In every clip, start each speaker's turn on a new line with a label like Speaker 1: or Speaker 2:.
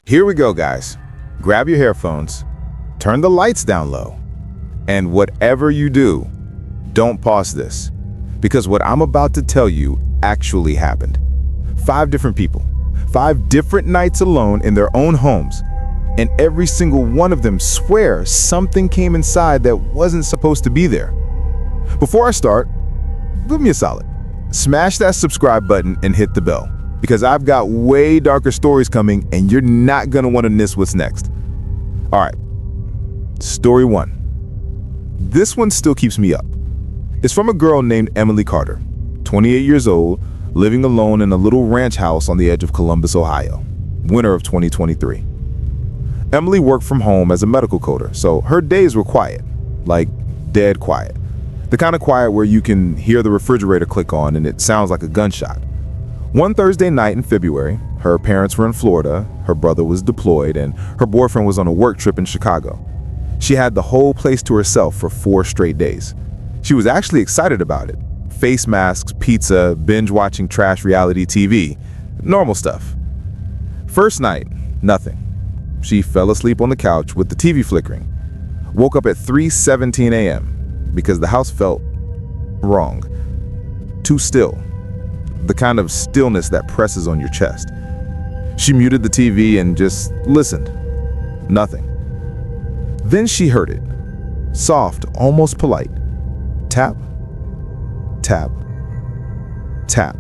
Speaker 1: Here we go, guys. Grab your earphones, turn the lights down low, and whatever you do, don't pause this, because what I'm about to tell you actually happened. 5 different people, 5 different nights alone in their own homes, and every single one of them swear something came inside that wasn't supposed to be there. Before I start, do me a solid. Smash that subscribe button and hit the bell, because I've got way darker stories coming and you're not gonna want to miss what's next. All right, story 1. This one still keeps me up. It's from a girl named Emily Carter, 28 years old, living alone in a little ranch house on the edge of Columbus, Ohio, winter of 2023. Emily worked from home as a medical coder, so her days were quiet, like dead quiet. The kind of quiet where you can hear the refrigerator click on and it sounds like a gunshot. One Thursday night in February, her parents were in Florida, her brother was deployed, and her boyfriend was on a work trip in Chicago. She had the whole place to herself for 4 straight days. She was actually excited about it. Face masks, pizza, binge-watching trash reality TV, normal stuff. First night, nothing. She fell asleep on the couch with the TV flickering. Woke up at 3:17 a.m. because the house felt wrong. Too still. The kind of stillness that presses on your chest. She muted the TV and just listened. Nothing. Then she heard it. Soft, almost polite. Tap, tap, tap.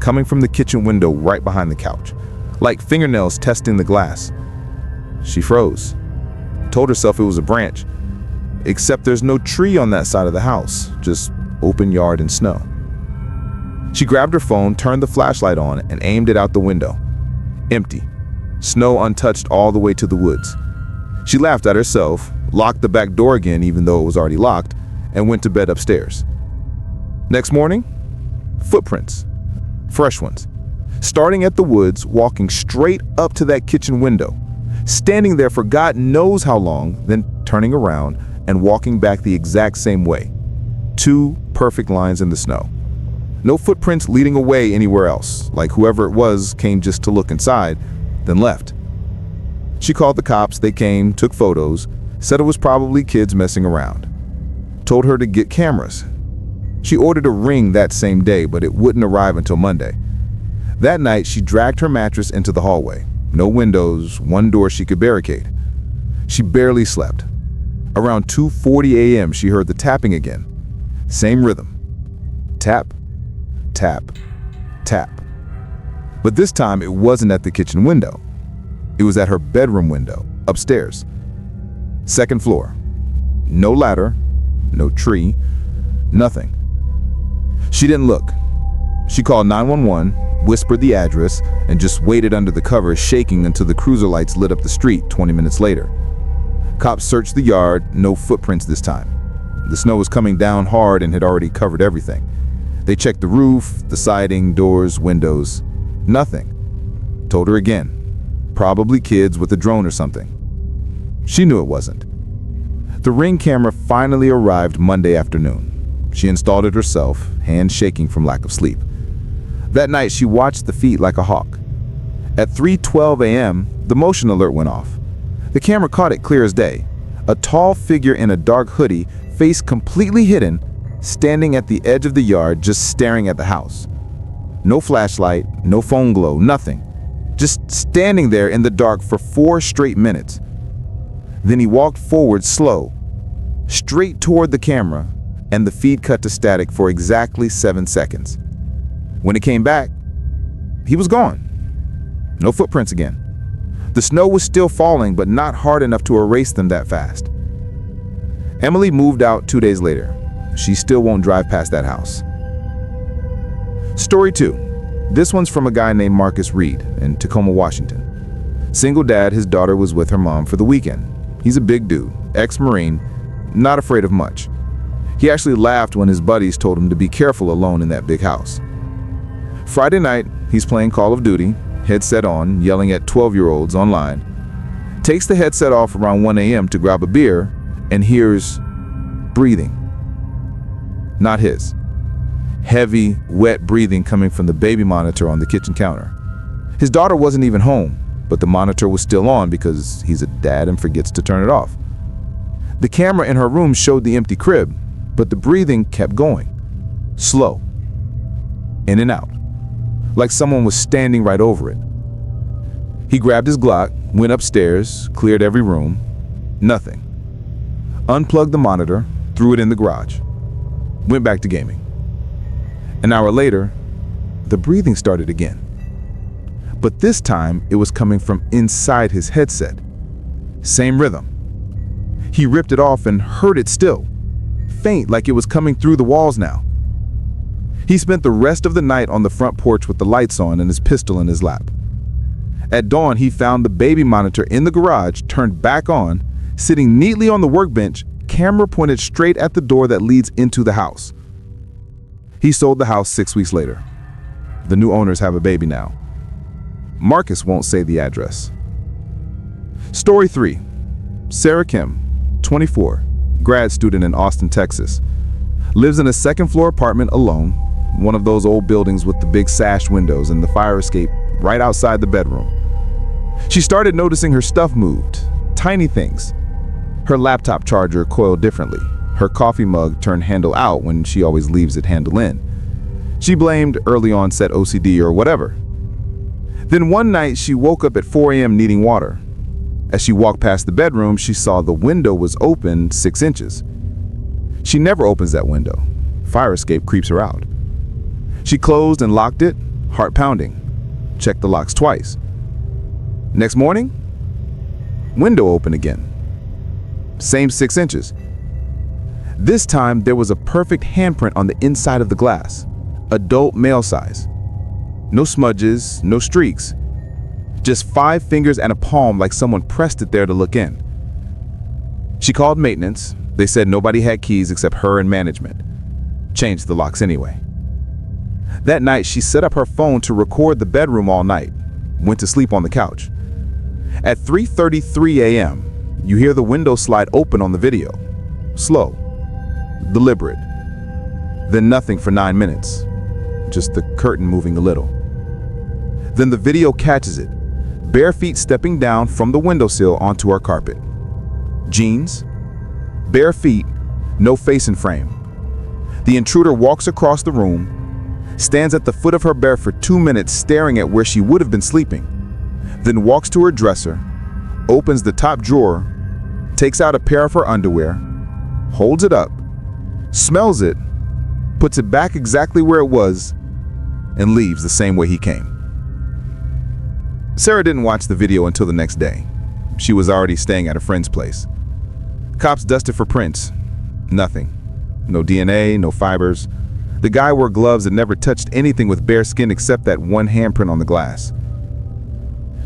Speaker 1: Coming from the kitchen window right behind the couch. Like fingernails testing the glass. She froze. Told herself it was a branch. Except there's no tree on that side of the house. Just open yard and snow. She grabbed her phone, turned the flashlight on, and aimed it out the window. Empty. Snow untouched all the way to the woods. She laughed at herself, locked the back door again even though it was already locked, and went to bed upstairs. Next morning, footprints. Fresh ones. Starting at the woods, walking straight up to that kitchen window. Standing there for God knows how long, then turning around and walking back the exact same way. 2 perfect lines in the snow. No footprints leading away anywhere else, like whoever it was came just to look inside, then left. She called the cops, they came, took photos, said it was probably kids messing around. Told her to get cameras. She ordered a Ring that same day, but it wouldn't arrive until Monday. That night, she dragged her mattress into the hallway. No windows, 1 door she could barricade. She barely slept. Around 2:40 a.m., she heard the tapping again. Same rhythm. Tap, tap, tap. But this time it wasn't at the kitchen window. It was at her bedroom window, upstairs. 2nd floor. No ladder, no tree, nothing. She didn't look. She called 911, whispered the address, and just waited under the covers, shaking until the cruiser lights lit up the street 20 minutes later. Cops searched the yard, no footprints this time. The snow was coming down hard and had already covered everything. They checked the roof, the siding, doors, windows. Nothing. Told her again. Probably kids with a drone or something. She knew it wasn't. The Ring camera finally arrived Monday afternoon. She installed it herself, hands shaking from lack of sleep. That night, she watched the feed like a hawk. At 3:12 a.m., the motion alert went off. The camera caught it clear as day. A tall figure in a dark hoodie, face completely hidden, standing at the edge of the yard just staring at the house. No flashlight, no phone glow, nothing. Just standing there in the dark for 4 straight minutes. Then he walked forward slow, straight toward the camera, and the feed cut to static for exactly 7 seconds. When it came back, he was gone. No footprints again. The snow was still falling, but not hard enough to erase them that fast. Emily moved out 2 days later. She still won't drive past that house. Story 2. This one's from a guy named Marcus Reed in Tacoma, Washington. Single dad, his daughter was with her mom for the weekend. He's a big dude, ex-Marine, not afraid of much. He actually laughed when his buddies told him to be careful alone in that big house. Friday night, he's playing Call of Duty, headset on, yelling at 12-year-olds online. Takes the headset off around 1 a.m. to grab a beer and hears breathing. Not his. Heavy, wet breathing coming from the baby monitor on the kitchen counter. His daughter wasn't even home, but the monitor was still on because he's a dad and forgets to turn it off. The camera in her room showed the empty crib, but the breathing kept going. Slow. In and out. Like someone was standing right over it. He grabbed his Glock, went upstairs, cleared every room. Nothing. Unplugged the monitor, threw it in the garage. Went back to gaming. An hour later, the breathing started again. But this time, it was coming from inside his headset. Same rhythm. He ripped it off and heard it still. Faint, like it was coming through the walls now. He spent the rest of the night on the front porch with the lights on and his pistol in his lap. At dawn, he found the baby monitor in the garage, turned back on, sitting neatly on the workbench, camera pointed straight at the door that leads into the house. He sold the house 6 weeks later. The new owners have a baby now. Marcus won't say the address. Story 3. Sarah Kim, 24, grad student in Austin, Texas. Lives in a second-floor apartment alone, one of those old buildings with the big sash windows and the fire escape right outside the bedroom. She started noticing her stuff moved, tiny things. Her laptop charger coiled differently. Her coffee mug turned handle out when she always leaves it handle in. She blamed early onset OCD or whatever. Then one night she woke up at 4 a.m. needing water. As she walked past the bedroom, she saw the window was open 6 inches. She never opens that window. Fire escape creeps her out. She closed and locked it, heart pounding. Checked the locks twice. Next morning, window open again. Same 6 inches. This time, there was a perfect handprint on the inside of the glass. Adult male size. No smudges, no streaks. Just 5 fingers and a palm like someone pressed it there to look in. She called maintenance. They said nobody had keys except her and management. Changed the locks anyway. That night, she set up her phone to record the bedroom all night. Went to sleep on the couch. At 3:33 a.m., you hear the window slide open on the video. Slow. Deliberate. Then nothing for 9 minutes. Just the curtain moving a little. Then the video catches it. Bare feet stepping down from the windowsill onto our carpet. Jeans. Bare feet. No face in frame. The intruder walks across the room, stands at the foot of her bed for 2 minutes staring at where she would have been sleeping, then walks to her dresser, opens the top drawer, takes out a pair of her underwear, holds it up, smells it, puts it back exactly where it was, and leaves the same way he came. Sarah didn't watch the video until the next day. She was already staying at a friend's place. Cops dusted for prints. Nothing. No DNA, no fibers. The guy wore gloves and never touched anything with bare skin except that one handprint on the glass.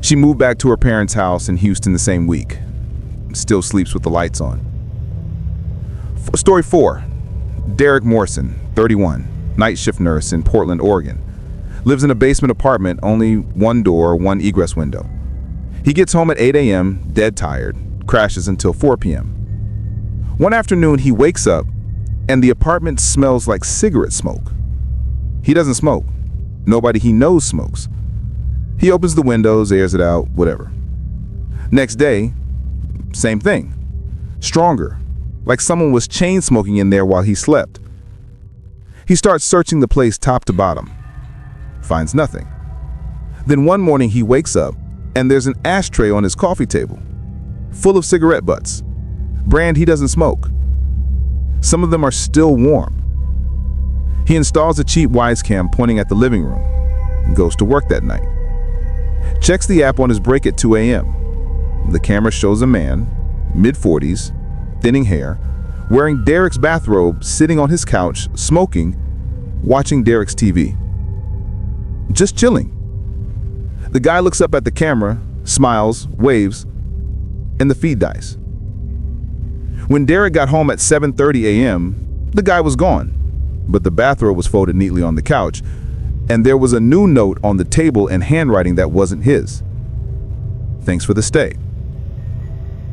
Speaker 1: She moved back to her parents' house in Houston the same week. Still sleeps with the lights on. Story 4. Derek Morrison, 31, night shift nurse in Portland, Oregon. Lives in a basement apartment, only one door, one egress window. He gets home at 8 a.m., dead tired, crashes until 4 p.m. One afternoon, he wakes up and the apartment smells like cigarette smoke. He doesn't smoke. Nobody he knows smokes. He opens the windows, airs it out, whatever. Next day, same thing. Stronger, like someone was chain smoking in there while he slept. He starts searching the place top to bottom. Finds nothing. Then one morning he wakes up and there's an ashtray on his coffee table, full of cigarette butts. Brand he doesn't smoke. Some of them are still warm. He installs a cheap Wisecam pointing at the living room and goes to work that night. Checks the app on his break at 2 a.m. The camera shows a man, mid-40s, thinning hair, wearing Derek's bathrobe, sitting on his couch, smoking, watching Derek's TV. Just chilling. The guy looks up at the camera, smiles, waves, and the feed dies. When Derek got home at 7:30 a.m., the guy was gone, but the bathrobe was folded neatly on the couch, and there was a new note on the table in handwriting that wasn't his. Thanks for the stay.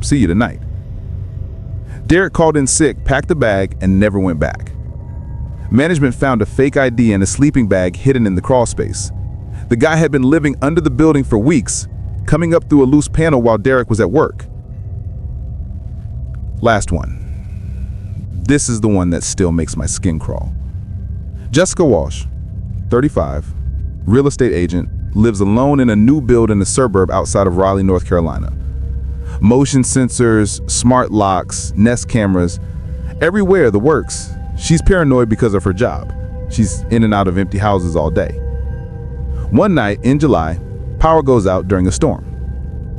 Speaker 1: See you tonight. Derek called in sick, packed a bag, and never went back. Management found a fake ID and a sleeping bag hidden in the crawl space. The guy had been living under the building for weeks, coming up through a loose panel while Derek was at work. Last one. This is the one that still makes my skin crawl. Jessica Walsh, 35, real estate agent, lives alone in a new build in a suburb outside of Raleigh, North Carolina. Motion sensors, smart locks, Nest cameras, everywhere the works. She's paranoid because of her job. She's in and out of empty houses all day. One night in July, power goes out during a storm.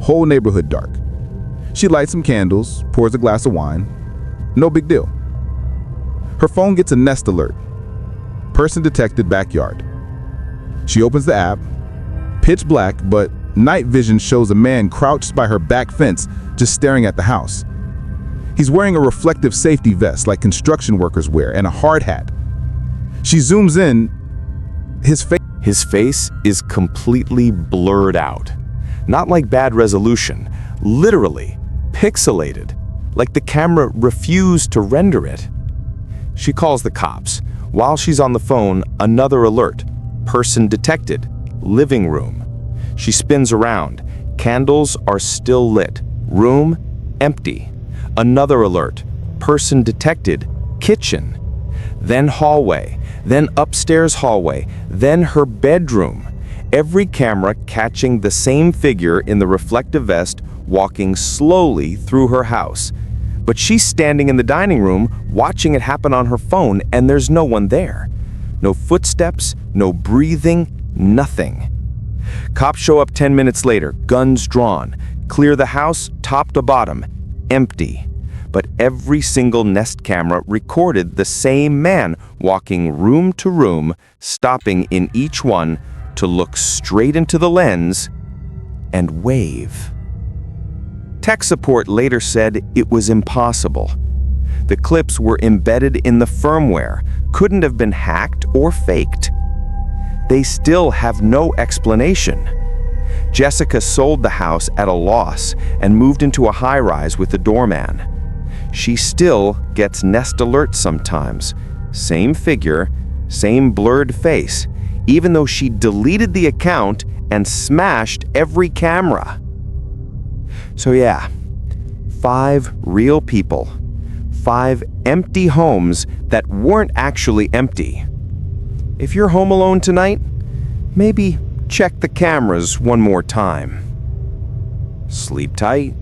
Speaker 1: Whole neighborhood dark. She lights some candles, pours a glass of wine. No big deal. Her phone gets a Nest alert. Person detected backyard. She opens the app. Pitch black, but night vision shows a man crouched by her back fence, just staring at the house. He's wearing a reflective safety vest like construction workers wear and a hard hat. She zooms in. His face is completely blurred out. Not like bad resolution, literally pixelated, like the camera refused to render it. She calls the cops. While she's on the phone, another alert. Person detected. Living room. She spins around. Candles are still lit. Room empty. Another alert. Person detected. Kitchen. Then hallway. Then upstairs hallway. Then her bedroom. Every camera catching the same figure in the reflective vest walking slowly through her house. But she's standing in the dining room watching it happen on her phone, and there's no one there. No footsteps, no breathing, nothing. Cops show up 10 minutes later, guns drawn, clear the house top to bottom, empty. But every single Nest camera recorded the same man walking room to room, stopping in each one to look straight into the lens and wave. Tech support later said it was impossible. The clips were embedded in the firmware, couldn't have been hacked or faked. They still have no explanation. Jessica sold the house at a loss and moved into a high-rise with the doorman. She still gets Nest alerts sometimes. Same figure, same blurred face, even though she deleted the account and smashed every camera. So yeah, 5 real people, 5 empty homes that weren't actually empty. If you're home alone tonight, maybe check the cameras one more time. Sleep tight.